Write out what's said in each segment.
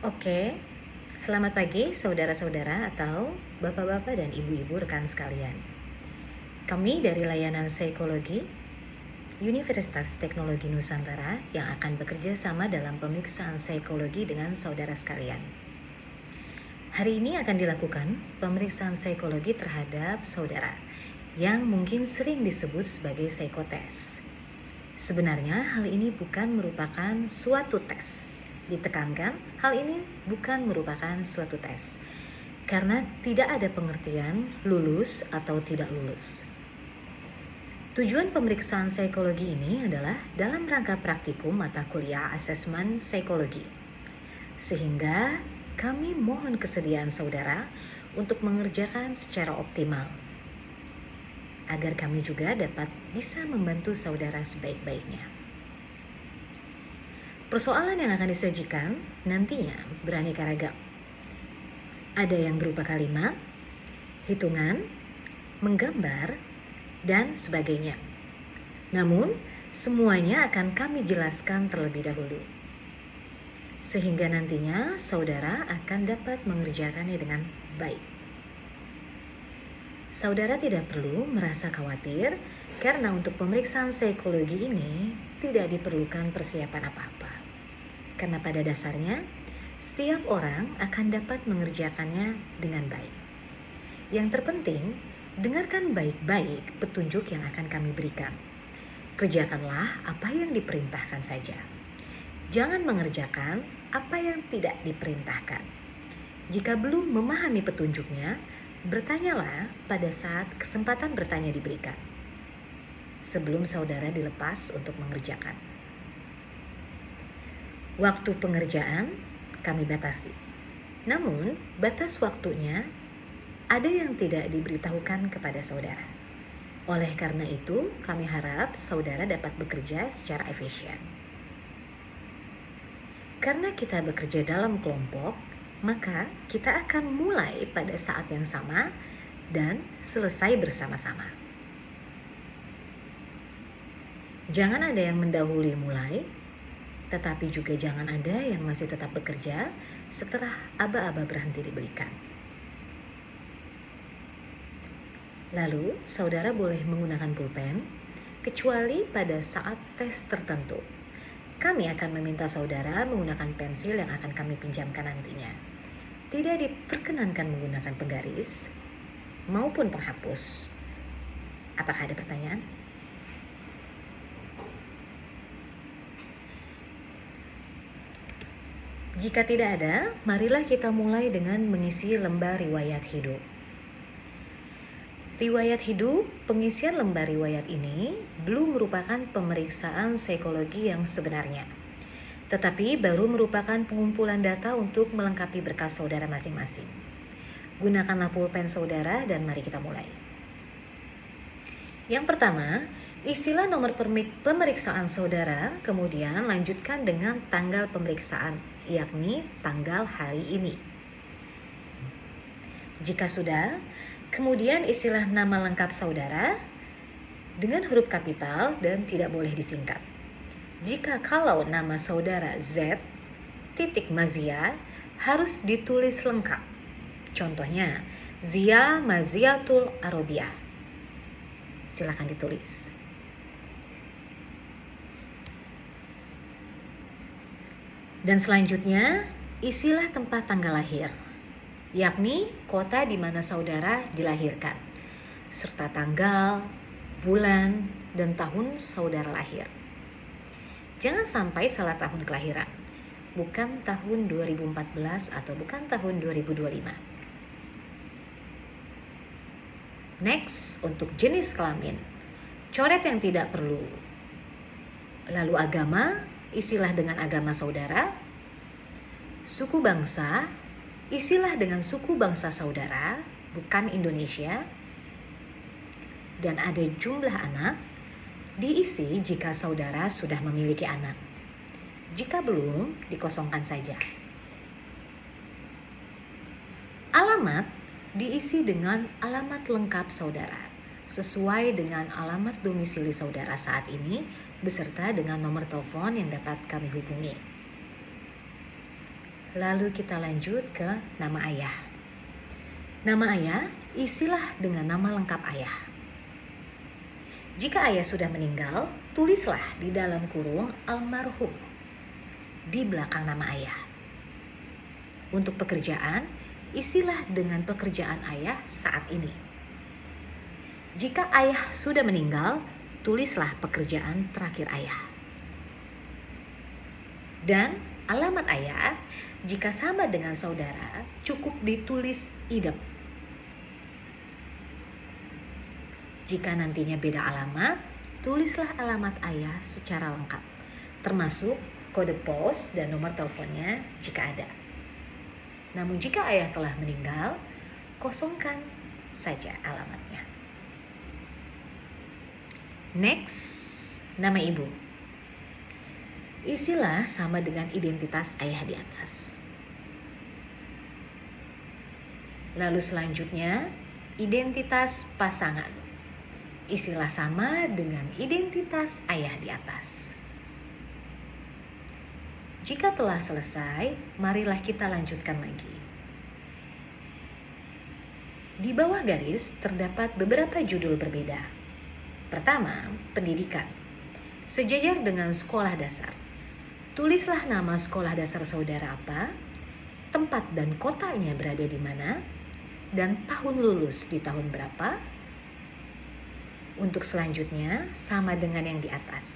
Oke, selamat pagi saudara-saudara atau bapak-bapak dan ibu-ibu rekan sekalian. Kami dari layanan psikologi Universitas Teknologi Nusantara yang akan bekerja sama dalam pemeriksaan psikologi dengan saudara sekalian. Hari ini akan dilakukan pemeriksaan psikologi terhadap saudara yang mungkin sering disebut sebagai psikotes. Sebenarnya hal ini bukan merupakan suatu tes. Ditekankan, hal ini bukan merupakan suatu tes. Karena tidak ada pengertian lulus atau tidak lulus. Tujuan pemeriksaan psikologi ini adalah dalam rangka praktikum mata kuliah asesmen psikologi. Sehingga kami mohon kesediaan saudara untuk mengerjakan secara optimal. Agar kami juga dapat bisa membantu saudara sebaik-baiknya. Persoalan yang akan disajikan nantinya beraneka ragam. Ada yang berupa kalimat, hitungan, menggambar, dan sebagainya. Namun, semuanya akan kami jelaskan terlebih dahulu. Sehingga nantinya saudara akan dapat mengerjakannya dengan baik. Saudara tidak perlu merasa khawatir karena untuk pemeriksaan psikologi ini tidak diperlukan persiapan apa-apa. Karena pada dasarnya, setiap orang akan dapat mengerjakannya dengan baik. Yang terpenting, dengarkan baik-baik petunjuk yang akan kami berikan. Kerjakanlah apa yang diperintahkan saja. Jangan mengerjakan apa yang tidak diperintahkan. Jika belum memahami petunjuknya, bertanyalah pada saat kesempatan bertanya diberikan. Sebelum saudara dilepas untuk mengerjakan. Waktu pengerjaan kami batasi. Namun, batas waktunya ada yang tidak diberitahukan kepada saudara. Oleh karena itu, kami harap saudara dapat bekerja secara efisien. Karena kita bekerja dalam kelompok, maka kita akan mulai pada saat yang sama dan selesai bersama-sama. Jangan ada yang mendahului mulai, tetapi juga jangan ada yang masih tetap bekerja setelah aba-aba berhenti diberikan. Lalu, saudara boleh menggunakan pulpen, kecuali pada saat tes tertentu. Kami akan meminta saudara menggunakan pensil yang akan kami pinjamkan nantinya. Tidak diperkenankan menggunakan penggaris maupun penghapus. Apakah ada pertanyaan? Jika tidak ada, marilah kita mulai dengan mengisi lembar riwayat hidup. Riwayat hidup, pengisian lembar riwayat ini belum merupakan pemeriksaan psikologi yang sebenarnya, tetapi baru merupakan pengumpulan data untuk melengkapi berkas saudara masing-masing. Gunakanlah pulpen saudara dan mari kita mulai. Yang pertama, isilah nomor pemeriksaan saudara, kemudian lanjutkan dengan tanggal pemeriksaan, yakni tanggal hari ini. Jika sudah, kemudian isilah nama lengkap saudara dengan huruf kapital dan tidak boleh disingkat. Jika kalau nama saudara Z, titik Mazia, harus ditulis lengkap. Contohnya, Zia Maziatul Arabia. Silakan ditulis. Dan selanjutnya, isilah tempat tanggal lahir, yakni kota di mana saudara dilahirkan, serta tanggal, bulan, dan tahun saudara lahir. Jangan sampai salah tahun kelahiran, bukan tahun 2014 atau bukan tahun 2025. Next, untuk jenis kelamin, coret yang tidak perlu. Lalu agama, isilah dengan agama saudara. Suku bangsa, isilah dengan suku bangsa saudara, bukan Indonesia. Dan ada jumlah anak, diisi jika saudara sudah memiliki anak. Jika belum, dikosongkan saja. Alamat diisi dengan alamat lengkap saudara, sesuai dengan alamat domisili saudara saat ini, beserta dengan nomor telepon yang dapat kami hubungi. Lalu kita lanjut ke nama ayah. Nama ayah, isilah dengan nama lengkap ayah. Jika ayah sudah meninggal, tulislah di dalam kurung almarhum di belakang nama ayah. Untuk pekerjaan, isilah dengan pekerjaan ayah saat ini. Jika ayah sudah meninggal, tulislah pekerjaan terakhir ayah. Dan alamat ayah, jika sama dengan saudara, cukup ditulis idep. Jika nantinya beda alamat, tulislah alamat ayah secara lengkap, termasuk kode pos dan nomor teleponnya jika ada. Namun jika ayah telah meninggal, kosongkan saja alamatnya. Next, nama ibu. Isilah sama dengan identitas ayah di atas. Lalu selanjutnya, identitas pasangan. Isilah sama dengan identitas ayah di atas. Jika telah selesai, marilah kita lanjutkan lagi. Di bawah garis terdapat beberapa judul berbeda. Pertama, pendidikan. Sejajar dengan sekolah dasar. Tulislah nama sekolah dasar saudara apa, tempat dan kotanya berada di mana, dan tahun lulus di tahun berapa. Untuk selanjutnya, sama dengan yang di atas.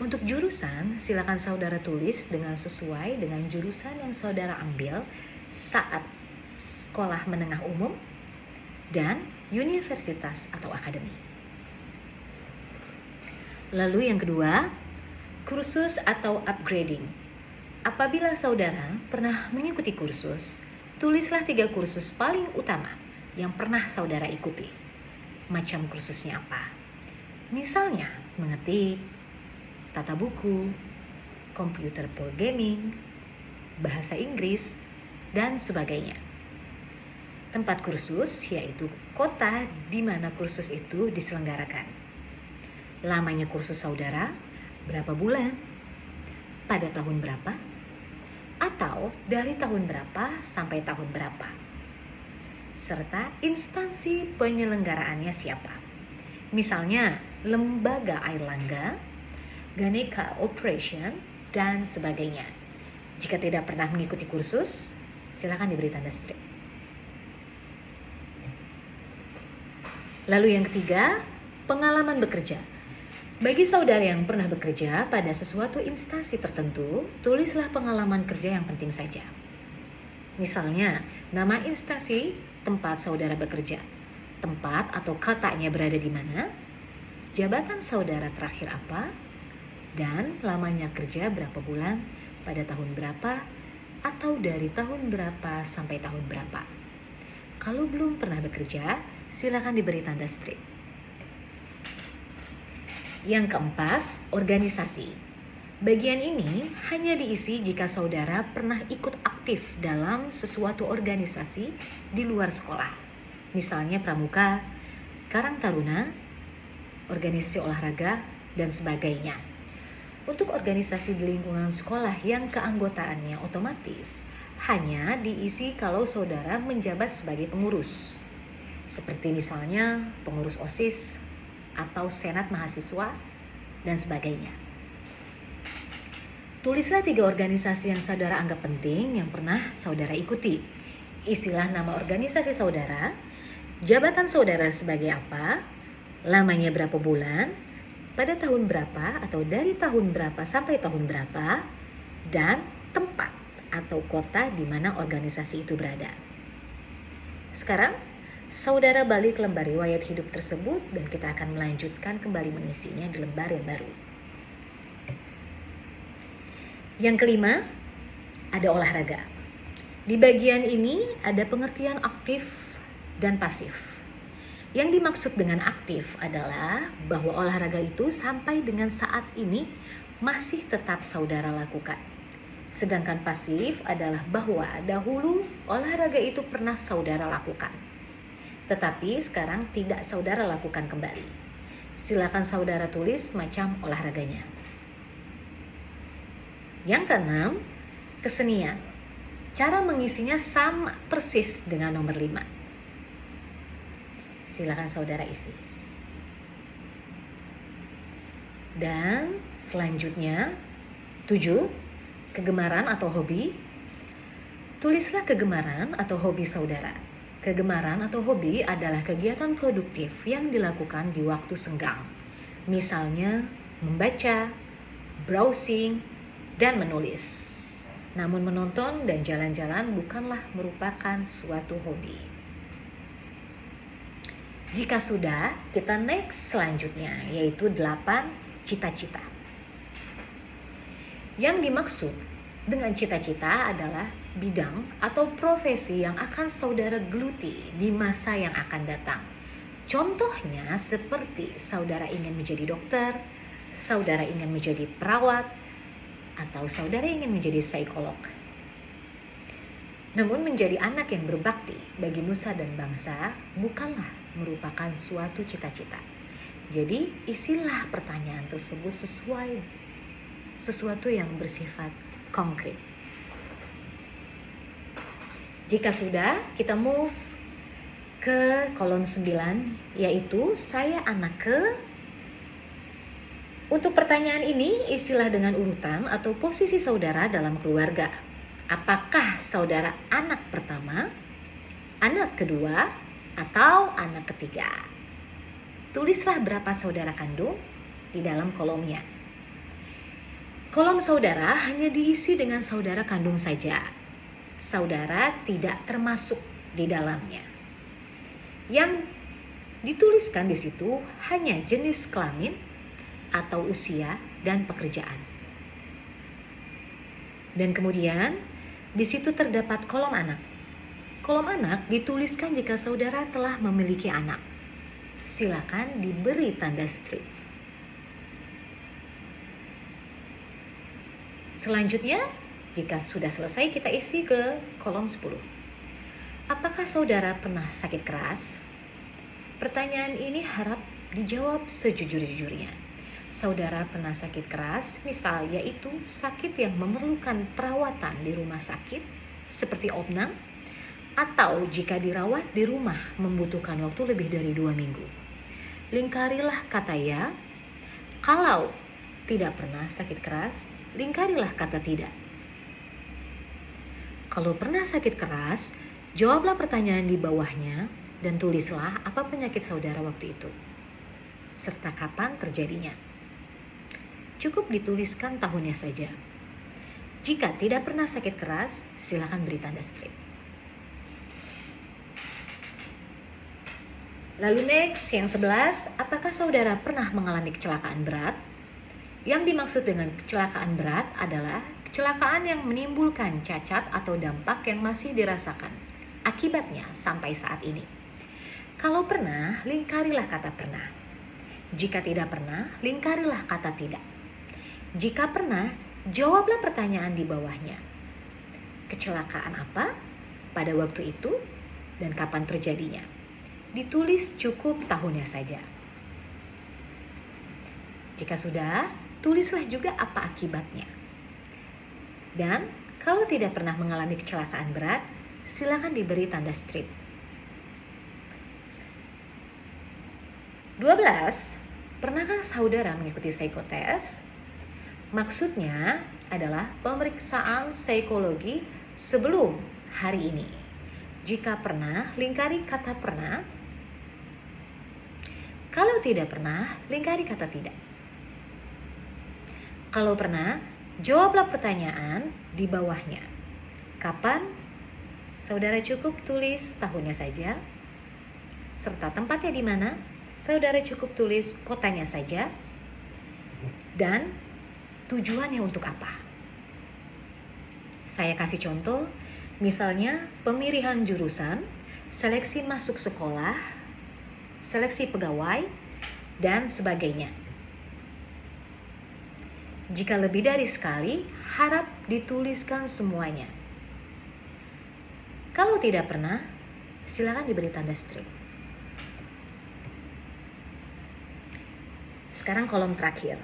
Untuk jurusan, silakan saudara tulis dengan sesuai dengan jurusan yang saudara ambil saat sekolah menengah umum dan universitas atau akademi. Lalu yang kedua, kursus atau upgrading. Apabila saudara pernah mengikuti kursus, tulislah 3 kursus paling utama yang pernah saudara ikuti. Macam kursusnya apa? Misalnya, mengetik, tata buku, komputer programming, bahasa Inggris, dan sebagainya. Tempat kursus yaitu kota di mana kursus itu diselenggarakan. Lamanya kursus saudara, berapa bulan, pada tahun berapa, atau dari tahun berapa sampai tahun berapa, serta instansi penyelenggaraannya siapa. Misalnya, Lembaga Airlangga, Ganeka Operation, dan sebagainya. Jika tidak pernah mengikuti kursus, silakan diberi tanda strip. Lalu yang ketiga, pengalaman bekerja. Bagi saudara yang pernah bekerja pada sesuatu instansi tertentu, tulislah pengalaman kerja yang penting saja. Misalnya, nama instansi tempat saudara bekerja, tempat atau kotanya berada di mana, jabatan saudara terakhir apa, dan lamanya kerja berapa bulan, pada tahun berapa, atau dari tahun berapa sampai tahun berapa. Kalau belum pernah bekerja, silakan diberi tanda strip. Yang keempat, organisasi. Bagian ini hanya diisi jika saudara pernah ikut aktif dalam sesuatu organisasi di luar sekolah. Misalnya pramuka, karang taruna, organisasi olahraga, dan sebagainya. Untuk organisasi di lingkungan sekolah yang keanggotaannya otomatis, hanya diisi kalau saudara menjabat sebagai pengurus. Seperti misalnya pengurus OSIS atau senat mahasiswa, dan sebagainya. Tulislah 3 organisasi yang saudara anggap penting yang pernah saudara ikuti. Isilah nama organisasi saudara, jabatan saudara sebagai apa, lamanya berapa bulan, pada tahun berapa atau dari tahun berapa sampai tahun berapa, dan tempat atau kota di mana organisasi itu berada. Sekarang, saudara balik lembar riwayat hidup tersebut dan kita akan melanjutkan kembali mengisinya di lembar yang baru. Yang kelima, ada olahraga. Di bagian ini ada pengertian aktif dan pasif. Yang dimaksud dengan aktif adalah bahwa olahraga itu sampai dengan saat ini masih tetap saudara lakukan. Sedangkan pasif adalah bahwa dahulu olahraga itu pernah saudara lakukan, tetapi sekarang tidak saudara lakukan kembali. Silakan saudara tulis macam olahraganya. Yang keenam, kesenian. Cara mengisinya sama persis dengan nomor 5. Silakan saudara isi. Dan selanjutnya 7. Kegemaran atau hobi. Tulislah kegemaran atau hobi saudara. Kegemaran atau hobi adalah kegiatan produktif yang dilakukan di waktu senggang. Misalnya membaca, browsing, dan menulis. Namun menonton dan jalan-jalan bukanlah merupakan suatu hobi. Jika sudah, kita next selanjutnya, yaitu 8 cita-cita. Yang dimaksud dengan cita-cita adalah bidang atau profesi yang akan saudara geluti di masa yang akan datang. Contohnya seperti saudara ingin menjadi dokter, saudara ingin menjadi perawat, atau saudara ingin menjadi psikolog. Namun menjadi anak yang berbakti bagi nusa dan bangsa bukanlah merupakan suatu cita-cita. Jadi isilah pertanyaan tersebut sesuai sesuatu yang bersifat konkret. Jika sudah, kita move ke kolom 9, yaitu saya anak ke. Untuk pertanyaan ini, isilah dengan urutan atau posisi saudara dalam keluarga. Apakah saudara anak pertama, anak kedua, atau anak ketiga? Tulislah berapa saudara kandung di dalam kolomnya. Kolom saudara hanya diisi dengan saudara kandung saja. Saudara tidak termasuk di dalamnya. Yang dituliskan di situ hanya jenis kelamin atau usia dan pekerjaan. Dan kemudian di situ terdapat kolom anak. Kolom anak dituliskan jika saudara telah memiliki anak. Silakan diberi tanda strip. Selanjutnya, jika sudah selesai, kita isi ke kolom 10. Apakah saudara pernah sakit keras? Pertanyaan ini harap dijawab sejujur-jujurnya. Saudara pernah sakit keras, misal yaitu sakit yang memerlukan perawatan di rumah sakit, seperti opnam, atau jika dirawat di rumah membutuhkan waktu lebih dari 2 minggu. Lingkarilah kata ya. Kalau tidak pernah sakit keras, lingkarilah kata tidak. Kalau pernah sakit keras, jawablah pertanyaan di bawahnya dan tulislah apa penyakit saudara waktu itu, serta kapan terjadinya. Cukup dituliskan tahunnya saja. Jika tidak pernah sakit keras, silakan beri tanda strip. Lalu next, yang 11, apakah saudara pernah mengalami kecelakaan berat? Yang dimaksud dengan kecelakaan berat adalah kecelakaan yang menimbulkan cacat atau dampak yang masih dirasakan akibatnya sampai saat ini. Kalau pernah, lingkarilah kata pernah. Jika tidak pernah, lingkarilah kata tidak. Jika pernah, jawablah pertanyaan di bawahnya. Kecelakaan apa pada waktu itu dan kapan terjadinya? Ditulis cukup tahunnya saja. Jika sudah, tulislah juga apa akibatnya. Dan kalau tidak pernah mengalami kecelakaan berat, silakan diberi tanda strip. 12. Pernahkah saudara mengikuti psikotest? Maksudnya adalah pemeriksaan psikologi sebelum hari ini. Jika pernah, lingkari kata pernah. Kalau tidak pernah, lingkari kata tidak. Kalau pernah, jawablah pertanyaan di bawahnya. Kapan? Saudara cukup tulis tahunnya saja, serta tempatnya di mana. Saudara cukup tulis kotanya saja, dan tujuannya untuk apa. Saya kasih contoh, misalnya pemilihan jurusan, seleksi masuk sekolah, seleksi pegawai, dan sebagainya. Jika lebih dari sekali, harap dituliskan semuanya. Kalau tidak pernah, silakan diberi tanda strip. Sekarang kolom terakhir.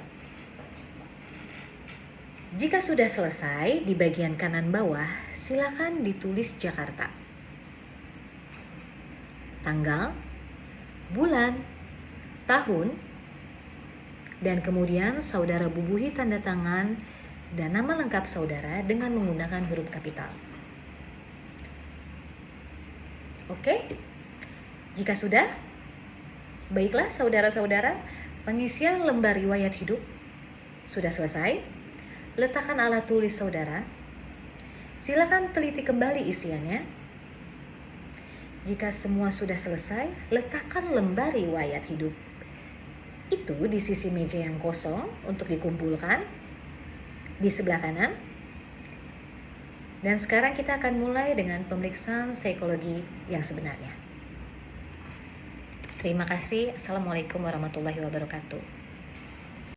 Jika sudah selesai, di bagian kanan bawah, silakan ditulis Jakarta. Tanggal, bulan, tahun, dan kemudian saudara bubuhi tanda tangan dan nama lengkap saudara dengan menggunakan huruf kapital. Oke? Jika sudah, baiklah saudara-saudara, pengisian lembar riwayat hidup sudah selesai. Letakkan alat tulis saudara. Silakan teliti kembali isiannya. Jika semua sudah selesai, letakkan lembar riwayat hidup itu di sisi meja yang kosong untuk dikumpulkan di sebelah kanan. Dan sekarang kita akan mulai dengan pemeriksaan psikologi yang sebenarnya. Terima kasih. Assalamualaikum warahmatullahi wabarakatuh.